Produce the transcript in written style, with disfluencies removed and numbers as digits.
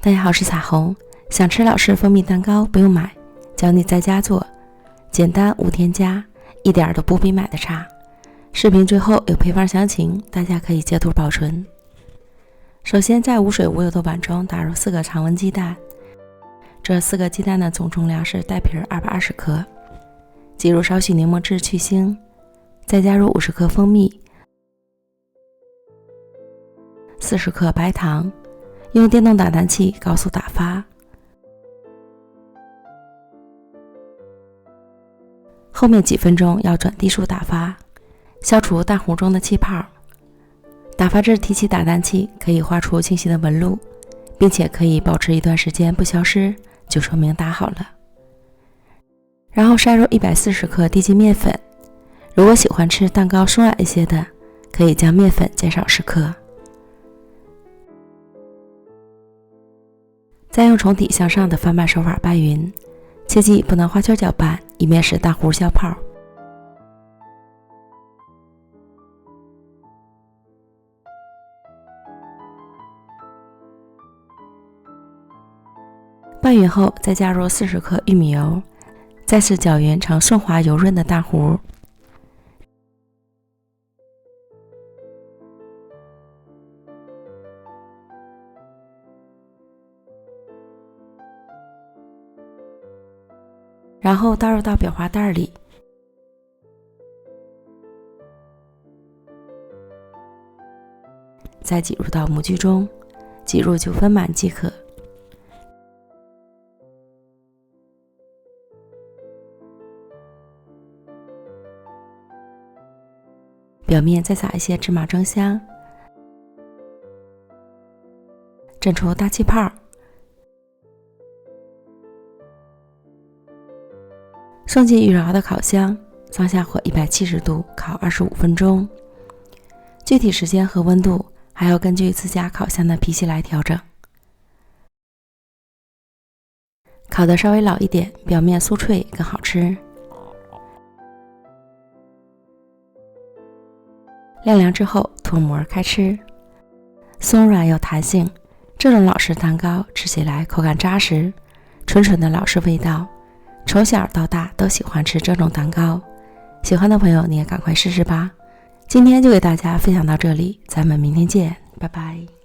大家好，我是彩虹。想吃老式蜂蜜蛋糕不用买，教你在家做，简单无添加，一点都不比买的差。视频最后有配方详情，大家可以截图保存。首先在无水无油的碗中打入4个常温鸡蛋，这4个鸡蛋的总重量是带皮220克，挤入少许柠檬汁去腥，再加入50克蜂蜜、40克白糖，用电动打蛋器高速打发。后面几分钟要转低速打发，消除蛋糊中的气泡。打发至提起打蛋器，可以画出清晰的纹路，并且可以保持一段时间不消失，就说明打好了。然后筛入140克低筋面粉，如果喜欢吃蛋糕松软一些的，可以将面粉减少10克。再用从底向上的翻拌手法拌匀，切记不能花圈搅拌，以免使蛋糊消泡。拌匀后，再加入40克玉米油，再次搅匀成顺滑油润的蛋糊。然后倒入到裱花袋里，再挤入到模具中，挤入9分满即可。表面再撒一些芝麻蒸香，蒸出大气泡。送进预热好的烤箱，上下火170度烤25分钟。具体时间和温度还要根据自家烤箱的脾气来调整。烤得稍微老一点，表面酥脆更好吃。晾凉之后脱模开吃，松软有弹性。这种老式蛋糕吃起来口感扎实，纯纯的老式味道。从小到大都喜欢吃这种蛋糕，喜欢的朋友你也赶快试试吧。今天就给大家分享到这里，咱们明天见，拜拜。